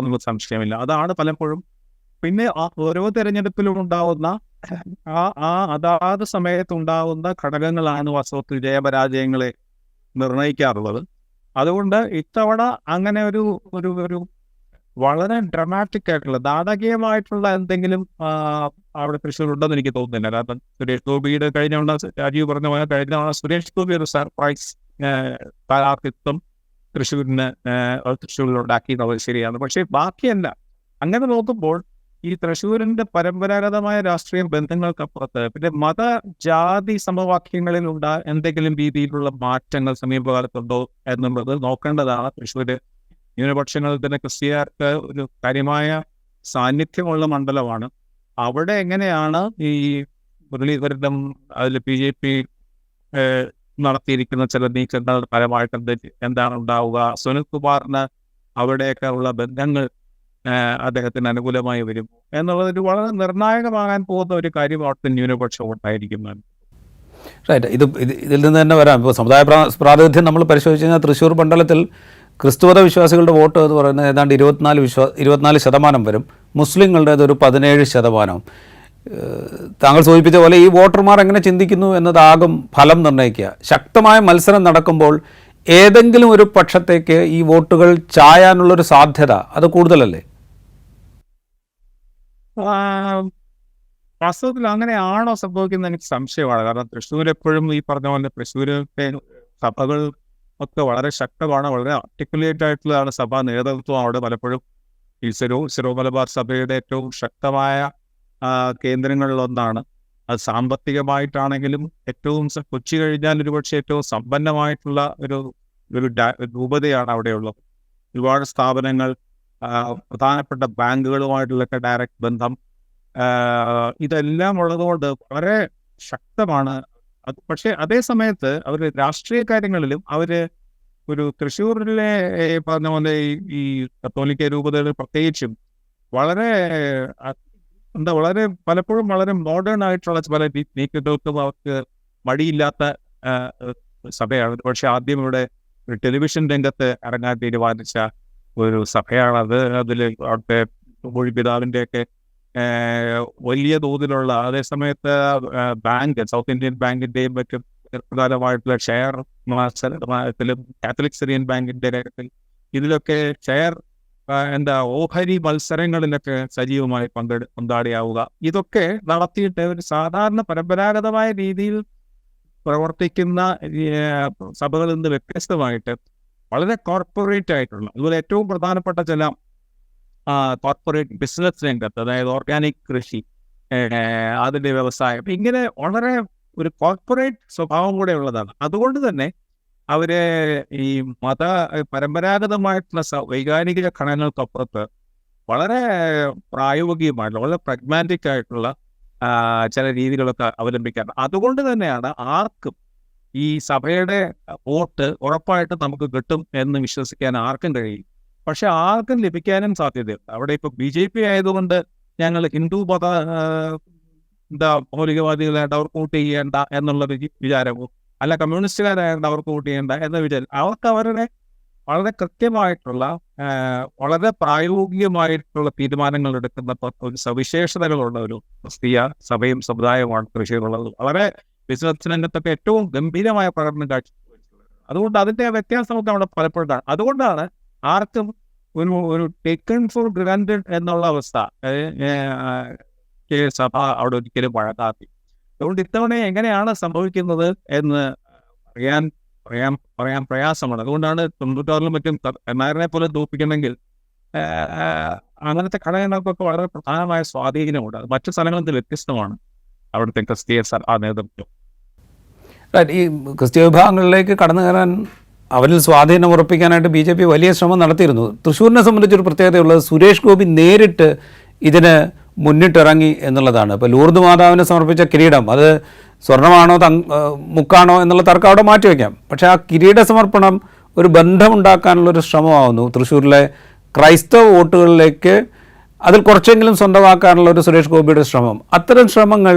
സംശയമില്ല. അതാണ് പലപ്പോഴും പിന്നെ ഓരോ തെരഞ്ഞെടുപ്പിലും ഉണ്ടാവുന്ന അതാത് സമയത്തുണ്ടാവുന്ന ഘടകങ്ങളാണ് വാസ്തവത്തിൽ ജയപരാജയങ്ങളെ നിർണയിക്കാറുള്ളത്. അതുകൊണ്ട് ഇത്തവണ അങ്ങനെ ഒരു ഒരു ഒരു വളരെ ഡ്രമാറ്റിക് ആയിട്ടുള്ള നാടകീയമായിട്ടുള്ള എന്തെങ്കിലും അവിടെ തൃശ്ശൂർ ഉണ്ടെന്ന് എനിക്ക് തോന്നുന്നില്ല. കാരണം സുരേഷ് ഗോപിയുടെ കഴിഞ്ഞ തവണ രാജീവ് പറഞ്ഞ പോലെ കഴിഞ്ഞ തവണ സുരേഷ് ഗോപി ഒരു സർപ്രൈസ് സ്ഥാനാർത്ഥിത്വം തൃശ്ശൂരിൽ ഉണ്ടാക്കി എന്നുള്ളത് ശരിയാണ്. പക്ഷേ ബാക്കിയല്ല. അങ്ങനെ നോക്കുമ്പോൾ ഈ തൃശ്ശൂരിന്റെ പരമ്പരാഗതമായ രാഷ്ട്രീയ ബന്ധങ്ങൾക്കപ്പുറത്ത് പിന്നെ മത ജാതി സമവാക്യങ്ങളിൽ എന്തെങ്കിലും രീതിയിലുള്ള മാറ്റങ്ങൾ സമീപകാലത്തുണ്ടോ എന്നുള്ളത് നോക്കേണ്ടതാണ്. തൃശ്ശൂര് ന്യൂനപക്ഷങ്ങളിൽ തന്നെ ക്രിസ്ത്യാനികൾക്ക് ഒരു കാര്യമായ സാന്നിധ്യമുള്ള മണ്ഡലമാണ്. അവിടെ എങ്ങനെയാണ് ഈ മുരളീധരനും അതിൽ BJP നടത്തിയിരിക്കുന്ന ചില നീക്കങ്ങൾ ഫലമായിട്ട് എന്താണ് ഉണ്ടാവുക, സുനിൽകുമാറിന് അവിടെയൊക്കെ ഉള്ള ബന്ധങ്ങൾ അദ്ദേഹത്തിന് അനുകൂലമായി വരും എന്നുള്ളതൊരു വളരെ നിർണായകമാകാൻ പോകുന്ന ഒരു കാര്യം അവിടുത്തെ ന്യൂനപക്ഷ വോട്ടായിരിക്കും. റൈറ്റ്. ഇതിൽ നിന്ന് തന്നെ വരാം. ഇപ്പോൾ സമുദായ പ്രാതിനിധ്യം നമ്മൾ പരിശോധിച്ച് കഴിഞ്ഞാൽ തൃശ്ശൂർ മണ്ഡലത്തിൽ ക്രിസ്തുമത വിശ്വാസികളുടെ വോട്ട് എന്ന് പറയുന്നത് ഏതാണ്ട് 24% വരും. മുസ്ലിങ്ങളുടേത് ഒരു 17%. താങ്കൾ സൂചിപ്പിച്ച പോലെ ഈ വോട്ടർമാർ എങ്ങനെ ചിന്തിക്കുന്നു എന്നതാകും ഫലം നിർണ്ണയിക്കുക. ശക്തമായ മത്സരം നടക്കുമ്പോൾ ഏതെങ്കിലും ഒരു പക്ഷത്തേക്ക് ഈ വോട്ടുകൾ ചായാനുള്ളൊരു സാധ്യത അത് കൂടുതലല്ലേ? വാസ്തവത്തിൽ അങ്ങനെയാണോ സംഭവിക്കുന്നത് എനിക്ക് സംശയമാണ്. കാരണം തൃശ്ശൂർ എപ്പോഴും ഈ പറഞ്ഞ പോലെ തൃശ്ശൂരിലെ സഭകൾ ഒക്കെ വളരെ ശക്തമാണ്, വളരെ ആർട്ടിക്കുലേറ്റ് ആയിട്ടുള്ളതാണ് സഭാ നേതൃത്വം. അവിടെ പലപ്പോഴും ഈ സിറോ മലബാർ സഭയുടെ ഏറ്റവും ശക്തമായ കേന്ദ്രങ്ങളിലൊന്നാണ്. അത് സാമ്പത്തികമായിട്ടാണെങ്കിലും ഏറ്റവും കൊച്ചി കഴിഞ്ഞാൽ ഒരുപക്ഷെ ഏറ്റവും സമ്പന്നമായിട്ടുള്ള ഒരു രൂപതയാണ് അവിടെയുള്ളത്. ഒരുപാട് സ്ഥാപനങ്ങൾ, പ്രധാനപ്പെട്ട ബാങ്കുകളുമായിട്ടുള്ളൊക്കെ ഡയറക്റ്റ് ബന്ധം, ഇതെല്ലാം ഉള്ളതുകൊണ്ട് വളരെ ശക്തമാണ് അത്. പക്ഷേ അതേ സമയത്ത് അവർ രാഷ്ട്രീയ കാര്യങ്ങളിലും ഒരു തൃശ്ശൂരിലെ പറഞ്ഞ പോലെ ഈ കത്തോലിക്ക രൂപതകൾ പ്രത്യേകിച്ചും വളരെ വളരെ പലപ്പോഴും വളരെ മോഡേൺ ആയിട്ടുള്ള പല നീക്കങ്ങൾക്കും അവർക്ക് മടിയില്ലാത്ത സഭയാണ്. പക്ഷെ ആദ്യം ഇവിടെ ഒരു ടെലിവിഷൻ രംഗത്ത് ഇറങ്ങാൻ തീരുമാനിച്ച ഒരു സഭയാണത്. അതിൽ അവിടുത്തെ പിതാവിൻ്റെയൊക്കെ വലിയ തോതിലുള്ള, അതേ സമയത്ത് ബാങ്ക്, സൗത്ത് ഇന്ത്യൻ ബാങ്കിൻ്റെയും മറ്റും പ്രധാനമായിട്ടുള്ള ഷെയർ മത്സരത്തിലും കാത്തലിക് സിറിയൻ ബാങ്കിൻ്റെ കാര്യത്തിൽ ഇതിലൊക്കെ ഷെയർ ഓഹരി മത്സരങ്ങളിലൊക്കെ സജീവമായി പങ്കാളിയാവുക, ഇതൊക്കെ നടത്തിയിട്ട് ഒരു സാധാരണ പരമ്പരാഗതമായ രീതിയിൽ പ്രവർത്തിക്കുന്ന സഭകളിൽ നിന്ന് വ്യത്യസ്തമായിട്ട് വളരെ കോർപ്പറേറ്റ് ആയിട്ടുള്ള, അതുപോലെ ഏറ്റവും പ്രധാനപ്പെട്ട ചില കോർപ്പറേറ്റ് ബിസിനസ് രംഗത്ത്, അതായത് ഓർഗാനിക് കൃഷി, അതിൻ്റെ വ്യവസായം, ഇങ്ങനെ വളരെ ഒരു കോർപ്പറേറ്റ് സ്വഭാവം കൂടെ ഉള്ളതാണ്. അതുകൊണ്ട് തന്നെ അവര് ഈ പരമ്പരാഗതമായിട്ടുള്ള വൈകാരിക ഘടനകൾക്കപ്പുറത്ത് വളരെ പ്രായോഗികമായിട്ടുള്ള, വളരെ പ്രഗ്മാറ്റിക് ആയിട്ടുള്ള ചില രീതികളൊക്കെ അവലംബിക്കാറ്. അതുകൊണ്ട് തന്നെയാണ് ആർക്കും ഈ സഭയുടെ വോട്ട് ഉറപ്പായിട്ട് നമുക്ക് കിട്ടും എന്ന് വിശ്വസിക്കാൻ ആർക്കും കഴിയും. പക്ഷെ ആർക്കും ലഭിക്കാനും സാധ്യതയുണ്ട്. അവിടെ ഇപ്പോൾ BJP ആയതുകൊണ്ട് ഞങ്ങൾ ഹിന്ദു മത മൗലികവാദികളായിട്ട് അവർക്ക് വോട്ട് ചെയ്യേണ്ട എന്നുള്ള വിചാരവും, അല്ല കമ്മ്യൂണിസ്റ്റുകാരായിട്ട് അവർക്ക് വോട്ട് ചെയ്യേണ്ട എന്ന വിചാരം, അവർക്ക് അവരുടെ വളരെ കൃത്യമായിട്ടുള്ള വളരെ പ്രായോഗികമായിട്ടുള്ള തീരുമാനങ്ങൾ എടുക്കുന്ന ഒരു സവിശേഷതകളുള്ള ഒരു ക്രിസ്തീയ സഭയും സമുദായവുമാണ് തൃശ്ശൂരുള്ളത്. വളരെ ബിസിനസ് രംഗത്തൊക്കെ ഏറ്റവും ഗംഭീരമായ പ്രകടനം കാഴ്ചവെച്ചിട്ടുള്ളത്. അതുകൊണ്ട് അതിൻ്റെ വ്യത്യാസമൊക്കെ അവിടെ പലപ്പോഴാണ്. അതുകൊണ്ടാണ് ആർക്കും ഒരു ടേക്കൺ ഫോർ ഗ്രാൻഡഡ് എന്നുള്ള അവസ്ഥ സഭ അവിടെ ഒരിക്കലും വഴങ്ങാത്തി. അതുകൊണ്ട് ഇത്തവണ എങ്ങനെയാണ് സംഭവിക്കുന്നത് എന്ന് പറയാൻ പ്രയാസമാണ്. അതുകൊണ്ടാണ് 96-ലും മറ്റും കരുണാകരനെ പോലെ തോൽപ്പിക്കണമെങ്കിൽ അങ്ങനത്തെ ഘടകങ്ങൾക്കൊക്കെ വളരെ പ്രധാനമായ സ്വാധീനമുണ്ട്. അത് മറ്റു സ്ഥലങ്ങളിൽ നിന്ന് വ്യത്യസ്തമാണ് അവിടുത്തെ ക്രിസ്തീയ നേതൃത്വം. ഈ ക്രിസ്തീയ വിഭാഗങ്ങളിലേക്ക് കടന്നു കയറാൻ, അവരിൽ സ്വാധീനം ഉറപ്പിക്കാനായിട്ട് BJP വലിയ ശ്രമം നടത്തിയിരുന്നു. തൃശ്ശൂരിനെ സംബന്ധിച്ചൊരു പ്രത്യേകതയുള്ളത് സുരേഷ് ഗോപി നേരിട്ട് ഇതിന് മുന്നിട്ടിറങ്ങി എന്നുള്ളതാണ്. ഇപ്പോൾ ലൂർദ് മാതാവിന് സമർപ്പിച്ച കിരീടം അത് സ്വർണ്ണമാണോ മുക്കാണോ എന്നുള്ള തർക്കം അവിടെ മാറ്റിവെക്കാം. പക്ഷേ ആ കിരീട സമർപ്പണം ഒരു ബന്ധമുണ്ടാക്കാനുള്ളൊരു ശ്രമമാവുന്നു. തൃശ്ശൂരിലെ ക്രൈസ്തവ വോട്ടുകളിലേക്ക് അതിൽ കുറച്ചെങ്കിലും സ്വന്തമാക്കാനുള്ള ഒരു സുരേഷ് ഗോപിയുടെ ശ്രമം, അത്തരം ശ്രമങ്ങൾ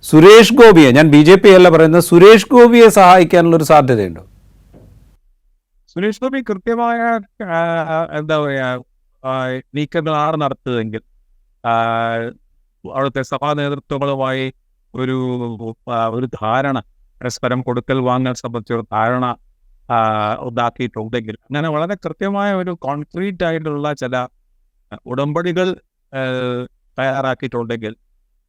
സുരേഷ് ഗോപിയെ, ഞാൻ BJP അല്ല പറയുന്നത്, സുരേഷ് ഗോപിയെ സഹായിക്കാനുള്ളൊരു സാധ്യതയുണ്ട്. സുരേഷ് ഗോപി കൃത്യമായ നീക്കങ്ങളാണ് നടത്തുന്നതെങ്കിൽ അവിടുത്തെ സഭാ നേതൃത്വങ്ങളുമായി ഒരു ധാരണ, പരസ്പരം കൊടുക്കൽ വാങ്ങൽ സംബന്ധിച്ചൊരു ധാരണ ഉണ്ടാക്കിയിട്ടുണ്ടെങ്കിൽ, അങ്ങനെ വളരെ കൃത്യമായ ഒരു കോൺക്രീറ്റ് ആയിട്ടുള്ള ചില ഉടമ്പടികൾ തയ്യാറാക്കിയിട്ടുണ്ടെങ്കിൽ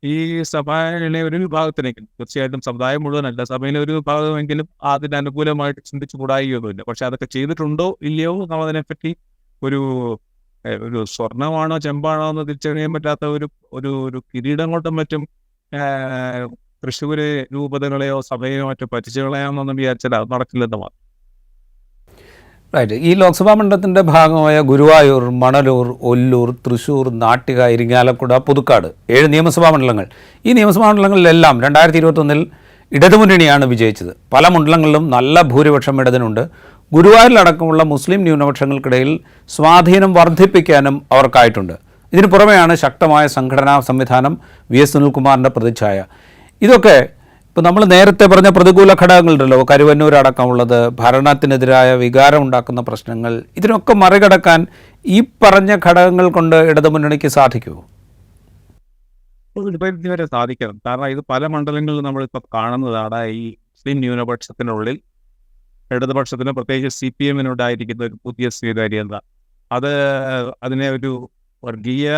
ഈ സഭയിലെ ഒരു വിഭാഗത്തിനെങ്കിലും, തീർച്ചയായിട്ടും സമുദായം മുഴുവനല്ല, സഭയിലെ ഒരു വിഭാഗമെങ്കിലും അതിന് അനുകൂലമായിട്ട് ചിന്തിച്ചു കൂടായികയൊന്നുമില്ല. പക്ഷെ അതൊക്കെ ചെയ്തിട്ടുണ്ടോ ഇല്ലയോ എന്നുള്ളതിനെപ്പറ്റി ഒരു ഒരു സ്വർണമാണോ ചെമ്പാണോ എന്ന് തിരിച്ചറിയാൻ പറ്റാത്ത ഒരു ഒരു ഒരു കിരീടം കൊണ്ടും മറ്റും തൃശ്ശൂര് രൂപതകളെയോ സഭയെയോ മറ്റോ പറ്റിച്ചു കളയാമെന്നൊന്നും വിചാരിച്ചാൽ അത് നടക്കില്ലെന്ന് മാത്രം. റൈറ്റ്. ഈ ലോക്സഭാ മണ്ഡലത്തിൻ്റെ ഭാഗമായ ഗുരുവായൂർ, മണലൂർ, ഒല്ലൂർ, തൃശ്ശൂർ, നാട്ടിക, ഇരിങ്ങാലക്കുട, പുതുക്കാട് 7 നിയമസഭാ മണ്ഡലങ്ങൾ. ഈ നിയമസഭാ മണ്ഡലങ്ങളിലെല്ലാം 2021 ഇടതുമുന്നണിയാണ് വിജയിച്ചത്. പല മണ്ഡലങ്ങളിലും നല്ല ഭൂരിപക്ഷം ഇടതിനുണ്ട്. ഗുരുവായൂരിലടക്കമുള്ള മുസ്ലിം ന്യൂനപക്ഷങ്ങൾക്കിടയിൽ സ്വാധീനം വർദ്ധിപ്പിക്കാനും അവർക്കായിട്ടുണ്ട്. ഇതിനു പുറമെയാണ് ശക്തമായ സംഘടനാ സംവിധാനം, വി എസ് സുനിൽകുമാറിൻ്റെ പ്രതിച്ഛായ. ഇതൊക്കെ ഇപ്പോൾ നമ്മൾ നേരത്തെ പറഞ്ഞ പ്രതികൂല ഘടകങ്ങളുണ്ടല്ലോ, കരുവന്നൂർ അടക്കമുള്ളത്, ഭരണത്തിനെതിരായ വികാരമുണ്ടാക്കുന്ന പ്രശ്നങ്ങൾ, ഇതിനൊക്കെ മറികടക്കാൻ ഈ പറഞ്ഞ ഘടകങ്ങൾ കൊണ്ട് ഇടതുമുന്നണിക്ക് സാധിക്കുമോ? ഒരു പരിധിവരെ സാധിക്കണം. കാരണം ഇത് പല മണ്ഡലങ്ങളിലും നമ്മളിപ്പോൾ കാണുന്നതാണ്. ഈ മുസ്ലിം ന്യൂനപക്ഷത്തിനുള്ളിൽ ഇടതുപക്ഷത്തിന്, പ്രത്യേകിച്ച് CPM-നുണ്ടായിരിക്കുന്ന ഒരു പുതിയ സ്വീകാര്യത, അത് അതിനെ ഒരു വർഗീയ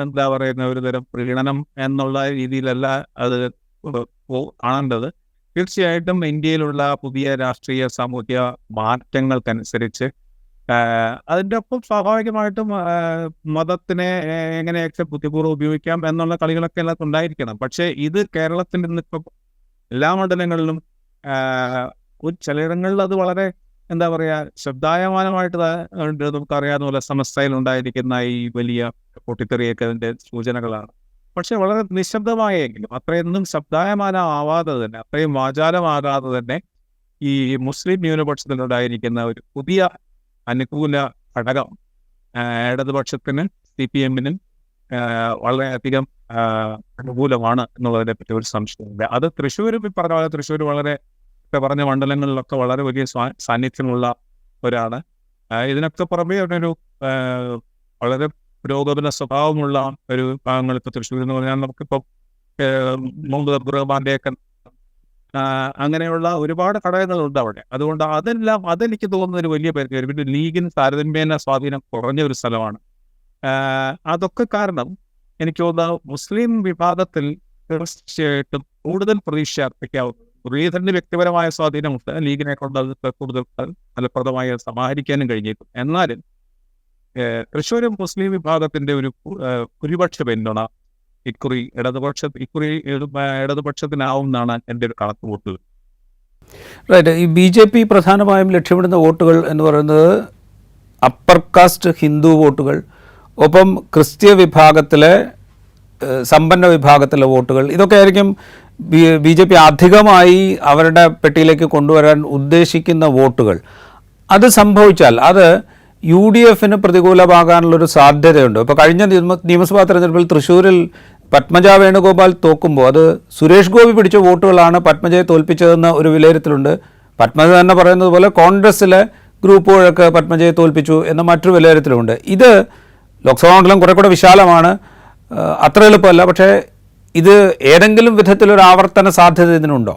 എന്താ പറയുന്ന ഒരു തരം പ്രീണനം എന്നുള്ള രീതിയിലല്ല അത് കാണേണ്ടത്. തീർച്ചയായിട്ടും ഇന്ത്യയിലുള്ള പുതിയ രാഷ്ട്രീയ സാമൂഹ്യ മാറ്റങ്ങൾക്കനുസരിച്ച് അതിൻ്റെ ഒപ്പം സ്വാഭാവികമായിട്ടും മതത്തിനെ എങ്ങനെയൊക്കെ ബുദ്ധിപൂർവ്വം ഉപയോഗിക്കാം എന്നുള്ള കളികളൊക്കെ അതിനകത്ത് ഉണ്ടായിരിക്കണം. പക്ഷേ ഇത് കേരളത്തിൽ ഇന്നിപ്പം എല്ലാ മണ്ഡലങ്ങളിലും ചിലയിടങ്ങളിൽ അത് വളരെ എന്താ പറയുക ശ്രദ്ധായമാനമായിട്ട് നമുക്കറിയാവുന്ന പോലെ സമസ്തയിൽ ഉണ്ടായിരിക്കുന്ന ഈ വലിയ പൊട്ടിത്തെറിയൊക്കെ അതിൻ്റെ സൂചനകളാണ്. പക്ഷെ വളരെ നിശബ്ദമായെങ്കിലും, അത്രയൊന്നും ശബ്ദായമാനമാവാതെ തന്നെ, അത്രയും വാചാലമാകാതെ തന്നെ ഈ മുസ്ലിം ന്യൂനപക്ഷത്തിനുണ്ടായിരിക്കുന്ന ഒരു പുതിയ അനുകൂല ഘടകം ഇടതുപക്ഷത്തിന്, CPM-നും വളരെയധികം അനുകൂലമാണ് എന്നുള്ളതിനെ പറ്റി ഒരു സംശയമില്ല. അത് തൃശ്ശൂർ പറഞ്ഞ പോലെ തൃശ്ശൂർ വളരെ പറഞ്ഞ മണ്ഡലങ്ങളിലൊക്കെ വളരെ വലിയ സാന്നിധ്യമുള്ള ഒരാണ്. ഇതിനൊക്കെ പുറമേ ഒരു വളരെ പുരോഗമന സ്വഭാവമുള്ള ഒരു ഭാഗങ്ങൾ ഇപ്പോൾ തൃശ്ശൂർ എന്ന് പറഞ്ഞാൽ നമുക്കിപ്പോൾ മുഹമ്മദ് അബ്ദുൾ റഹ്മാൻ്റെയൊക്കെ അങ്ങനെയുള്ള ഒരുപാട് ഘടകങ്ങളുണ്ട് അവിടെ. അതുകൊണ്ട് അതെനിക്ക് തോന്നുന്ന ഒരു വലിയ പരിധി വരും. പിന്നെ ലീഗിന് താരതമ്യേന സ്വാധീനം കുറഞ്ഞ ഒരു സ്ഥലമാണ്. അതൊക്കെ കാരണം എനിക്ക് തോന്നുന്ന മുസ്ലിം വിഭാഗത്തിൽ തീർച്ചയായിട്ടും കൂടുതൽ പ്രതീക്ഷ അർപ്പിക്കാവുന്നത്. മുരളീധരന് വ്യക്തിപരമായ സ്വാധീനമുണ്ട്, ലീഗിനെ കൊണ്ട് അത് കൂടുതൽ ഫലപ്രദമായി സമാഹരിക്കാനും കഴിഞ്ഞേക്കും. എന്നാലും തൃശ്ശൂർ മുസ്ലിം വിഭാഗത്തിന്റെ ഒരു ഭൂരിപക്ഷ പിന്തുണ ഇക്കുറി ഇടതുപക്ഷത്തിനാവും എന്നാണ് എൻ്റെ ഒരു കണക്കുകൂട്ടൽ. റൈറ്റ്. ഈ BJP പ്രധാനമായും ലക്ഷ്യമിടുന്ന വോട്ടുകൾ എന്ന് പറയുന്നത് അപ്പർ കാസ്റ്റ് ഹിന്ദു വോട്ടുകൾ, ഒപ്പം ക്രിസ്ത്യ വിഭാഗത്തിലെ സമ്പന്ന വിഭാഗത്തിലെ വോട്ടുകൾ, ഇതൊക്കെ ആയിരിക്കും BJP അധികമായി അവരുടെ പെട്ടിയിലേക്ക് കൊണ്ടുവരാൻ ഉദ്ദേശിക്കുന്ന വോട്ടുകൾ. അത് സംഭവിച്ചാൽ അത് UDF-ന് പ്രതികൂലമാകാനുള്ളൊരു സാധ്യതയുണ്ട്. ഇപ്പോൾ കഴിഞ്ഞ നിയമസഭാ തെരഞ്ഞെടുപ്പിൽ തൃശ്ശൂരിൽ പത്മജ വേണുഗോപാൽ തോക്കുമ്പോൾ അത് സുരേഷ് ഗോപി പിടിച്ച വോട്ടുകളാണ് പത്മജയെ തോൽപ്പിച്ചതെന്ന് ഒരു വിലയിരുത്തലുണ്ട്. പത്മജ തന്നെ പറയുന്നത് പോലെ കോൺഗ്രസ്സിലെ ഗ്രൂപ്പുകളൊക്കെ പത്മജയെ തോൽപ്പിച്ചു എന്ന മറ്റൊരു വിലയിരുത്തലുമുണ്ട്. ഇത് ലോക്സഭാ മണ്ഡലം കുറെ കൂടെ വിശാലമാണ്, അത്ര എളുപ്പമല്ല. പക്ഷേ ഇത് ഏതെങ്കിലും വിധത്തിലൊരു ആവർത്തന സാധ്യത ഇതിനുണ്ടോ?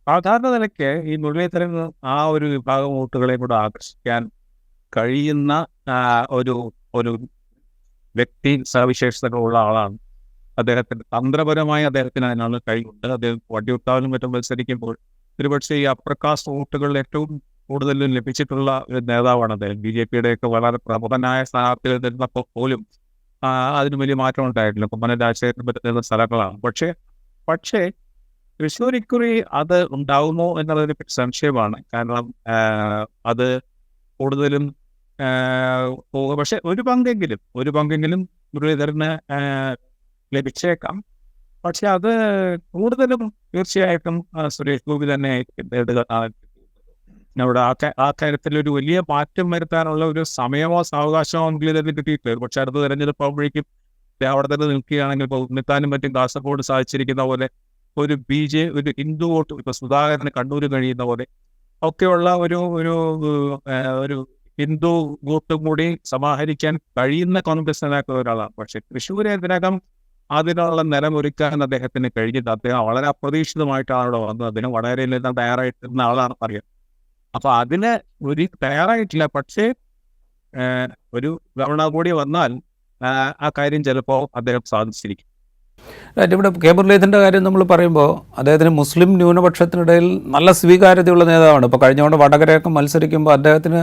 സാധാരണ നിലയ്ക്ക് ഈ മുരളീധരൻ ആ ഒരു വിഭാഗം വോട്ടുകളെ കൂടെ ആകർഷിക്കാൻ കഴിയുന്ന ഒരു ഒരു വ്യക്തി സവിശേഷതകളുള്ള ആളാണ്. അദ്ദേഹത്തിന് തന്ത്രപരമായി അദ്ദേഹത്തിന് അതിനുള്ള കഴിവുണ്ട്. അദ്ദേഹം വട്ടിയൂർക്കാവിലും മറ്റും മത്സരിക്കുമ്പോൾ ഒരുപക്ഷെ ഈ അപ്പർ കാസ്റ്റ് വോട്ടുകൾ ഏറ്റവും കൂടുതൽ ലഭിച്ചിട്ടുള്ള ഒരു നേതാവാണ് അദ്ദേഹം. BJP-യുടെയൊക്കെ വളരെ പ്രമുഖനായ സ്ഥാനാർത്ഥികൾ നിന്നപ്പോൾ പോലും അതിന് വലിയ മാറ്റം ഉണ്ടായിട്ടില്ല. കുമ്മനം രാജശേഖരൻ പറ്റുന്ന സ്ഥലങ്ങളാണ്. പക്ഷേ തൃശ്ശൂർ ഇക്കുറി അത് ഉണ്ടാവുമോ എന്നുള്ളതിനെ പറ്റി സംശയമാണ്. കാരണം അത് കൂടുതലും പക്ഷെ ഒരു പങ്കെങ്കിലും മുരളീധരന് ലഭിച്ചേക്കാം. പക്ഷെ അത് കൂടുതലും തീർച്ചയായിട്ടും സുരേഷ് ഗോപി തന്നെ അവിടെ ആ കാര്യത്തിൽ ഒരു വലിയ മാറ്റം വരുത്താനുള്ള ഒരു സമയമോ സാവകാശമോ മുരളീധരന് കിട്ടിയിട്ടില്ല. പക്ഷെ അടുത്ത തെരഞ്ഞെടുപ്പ് ആകുമ്പോഴേക്കും അവിടെ തന്നെ നിൽക്കുകയാണെങ്കിൽ ഇപ്പോൾ ഉണ്ണിത്താനും മറ്റും കാസർഗോഡ് സാധിച്ചിരിക്കുന്ന പോലെ ഒരു ഒരു ഹിന്ദു വോട്ട്, ഇപ്പൊ സുധാകരന് കണ്ണൂർ കഴിയുന്ന പോലെ ഒക്കെയുള്ള ഒരു ഒരു ഒരു ഹിന്ദു വോട്ടും കൂടി സമാഹരിക്കാൻ കഴിയുന്ന കോൺഗ്രസ് നേതാക്കൾ ഒരാളാണ്. പക്ഷെ തൃശ്ശൂർ ഇതിനകം അതിനുള്ള നിലമൊരുക്കാൻ അദ്ദേഹത്തിന് കഴിഞ്ഞിട്ട് അദ്ദേഹം വളരെ അപ്രതീക്ഷിതമായിട്ടാണ് അവിടെ വന്നത്. അതിന് വടകരയിലെല്ലാം തയ്യാറായിട്ടിരുന്ന ആളാണ് പറയാം. അപ്പൊ അതിന് ഒരു തയ്യാറായിട്ടില്ല. പക്ഷേ ഒരു തവണ കൂടി വന്നാൽ ആ കാര്യം ചിലപ്പോൾ അദ്ദേഹം സാധിച്ചിരിക്കും. ഇവിടെ കെ മുരളീധരൻ്റെ കാര്യം നമ്മൾ പറയുമ്പോൾ അദ്ദേഹത്തിന് മുസ്ലിം ന്യൂനപക്ഷത്തിനിടയിൽ നല്ല സ്വീകാര്യതയുള്ള നേതാവാണ്. ഇപ്പോൾ കഴിഞ്ഞ കൊണ്ട് വടകരയൊക്കെ മത്സരിക്കുമ്പോൾ അദ്ദേഹത്തിന്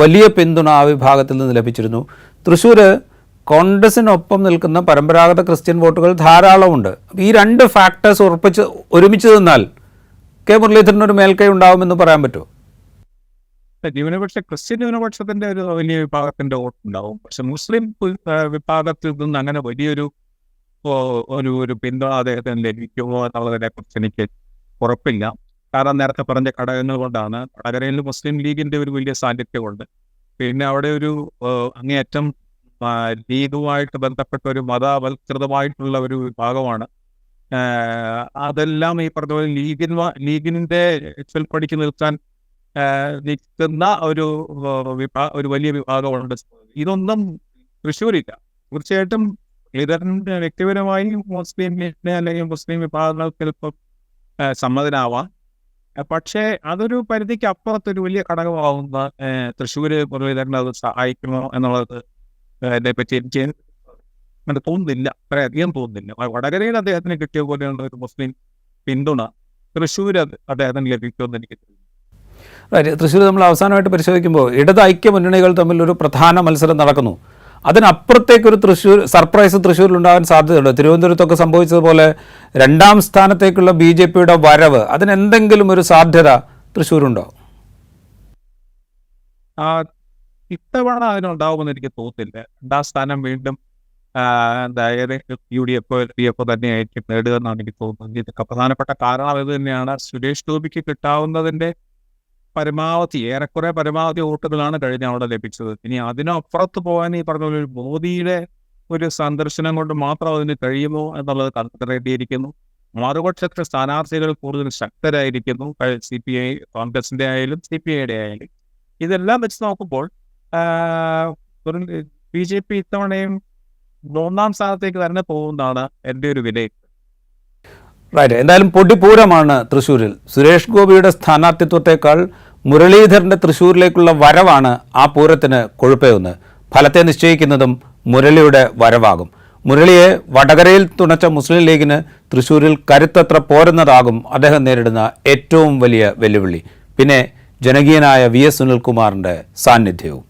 വലിയ പിന്തുണ ആ വിഭാഗത്തിൽ നിന്ന് ലഭിച്ചിരുന്നു. തൃശ്ശൂർ കോൺഗ്രസിനൊപ്പം നിൽക്കുന്ന പരമ്പരാഗത ക്രിസ്ത്യൻ വോട്ടുകൾ ധാരാളമുണ്ട്. ഈ രണ്ട് ഫാക്ടേഴ്സ് ഒരുമിച്ച് നിന്നാൽ കെ മുരളീധരനൊരു മേൽക്കൈ ഉണ്ടാവുമെന്ന് പറയാൻ പറ്റുമോ? ക്രിസ്ത്യൻ ന്യൂനപക്ഷത്തിന്റെ ഒരു വലിയ വിഭാഗത്തിന്റെ വോട്ടുണ്ടാവും. പക്ഷെ മുസ്ലിം വിഭാഗത്തിൽ നിന്ന് അങ്ങനെ വലിയൊരു ഒരു പിന്തുണ അദ്ദേഹത്തിന് ലഭിക്കുമോ എന്നുള്ളതിനെ കുറിച്ച് എനിക്ക് ഉറപ്പില്ല. കാരണം നേരത്തെ പറഞ്ഞ ഘടകങ്ങൾ കൊണ്ടാണ്. വടകരയിൽ മുസ്ലിം ലീഗിന്റെ ഒരു വലിയ സാന്നിധ്യമുണ്ട്. പിന്നെ അവിടെ ഒരു അങ്ങേയറ്റം ലീഗുമായിട്ട് ബന്ധപ്പെട്ട ഒരു മതവൽകൃതമായിട്ടുള്ള ഒരു വിഭാഗമാണ്. അതെല്ലാം ഈ പറഞ്ഞ പോലെ ലീഗിന്റെ പിടിച്ചു നിൽക്കാൻ നിൽക്കുന്ന ഒരു വലിയ വിഭാഗമുണ്ട്. ഇതൊന്നും തൃശ്ശൂരില്ല. തീർച്ചയായിട്ടും മുരളീധരന്റെ വ്യക്തിപരമായി മുസ്ലിമിനെ അല്ലെങ്കിൽ മുസ്ലിം വിഭാഗങ്ങൾക്ക് ചിലപ്പോൾ സമ്മതനാവാം. പക്ഷേ അതൊരു പരിധിക്ക് അപ്പുറത്തൊരു വലിയ ഘടകമാവുന്ന തൃശ്ശൂര് മുരളീധരനെ അത് സഹായിക്കുമോ എന്നുള്ളത് പറ്റി എനിക്ക് അങ്ങനെ തോന്നുന്നില്ല. അത്രയധികം തോന്നുന്നില്ല. വടകരയിൽ അദ്ദേഹത്തിന് കിട്ടിയ പോലെയുള്ള ഒരു മുസ്ലിം പിന്തുണ തൃശ്ശൂർ അദ്ദേഹത്തിന് ലഭിക്കുമെന്ന് എനിക്ക് തോന്നുന്നു. തൃശ്ശൂർ നമ്മൾ അവസാനമായിട്ട് പരിശോധിക്കുമ്പോൾ ഇടത് ഐക്യ മുന്നണികൾ തമ്മിൽ ഒരു പ്രധാന മത്സരം നടക്കുന്നു. അതിനപ്പുറത്തേക്കൊരു സർപ്രൈസ് തൃശ്ശൂരിലുണ്ടാകാൻ സാധ്യതയുണ്ട്. തിരുവനന്തപുരത്തൊക്കെ സംഭവിച്ചതുപോലെ രണ്ടാം സ്ഥാനത്തേക്കുള്ള BJPയുടെ വരവ്, അതിനെന്തെങ്കിലും ഒരു സാധ്യത തൃശ്ശൂരുണ്ടോ? ഇത്തവണ അതിനുണ്ടാവുമെന്ന് എനിക്ക് തോന്നുന്നില്ല. രണ്ടാം സ്ഥാനം വീണ്ടും UDF തന്നെയായിരിക്കും നേടുക എന്നാണ് എനിക്ക് തോന്നുന്നത്. ഇതൊക്കെ പ്രധാനപ്പെട്ട കാരണം ഇത് തന്നെയാണ്. സുരേഷ് ഗോപിക്ക് കിട്ടാവുന്നതിന്റെ ഏറെക്കുറെ പരമാവധി വോട്ടുകളാണ് കഴിഞ്ഞ അവിടെ ലഭിച്ചത്. ഇനി അതിനപ്പുറത്ത് പോകാൻ ഈ പറഞ്ഞ ഒരു മോദിയുടെ ഒരു സന്ദർശനം കൊണ്ട് മാത്രം അതിന് കഴിയുമോ എന്നുള്ളത് കണ്ടെത്തേണ്ടിയിരിക്കുന്നു. മറുപക്ഷത്തെ സ്ഥാനാർത്ഥികൾ കൂടുതൽ ശക്തരായിരിക്കുന്നു. CPI, കോൺഗ്രസിന്റെ ആയാലും CPIയുടെ ആയാലും. ഇതെല്ലാം വെച്ച് നോക്കുമ്പോൾ BJP ഇത്തവണയും 3ാം സ്ഥാനത്തേക്ക് തന്നെ പോകുന്നതാണ് എൻ്റെ ഒരു വിലയിരുത്തൽ. റൈറ്റ്. എന്തായാലും പൊടിപൂരമാണ് തൃശ്ശൂരിൽ. സുരേഷ് ഗോപിയുടെ സ്ഥാനാർത്ഥിത്വത്തെക്കാൾ മുരളീധരൻ്റെ തൃശ്ശൂരിലേക്കുള്ള വരവാണ് ആ പൂരത്തിന് കൊഴുപ്പേറുന്നത്. ഫലത്തെ നിശ്ചയിക്കുന്നതും മുരളിയുടെ വരവാകും. മുരളിയെ വടകരയിൽ തുണച്ച മുസ്ലിം ലീഗിന് തൃശ്ശൂരിൽ കരുത്തത്ര പോരുന്നതാകും അദ്ദേഹം നേരിടുന്ന ഏറ്റവും വലിയ വെല്ലുവിളി. പിന്നെ ജനകീയനായ VS സുനിൽകുമാറിൻ്റെ സാന്നിധ്യവും.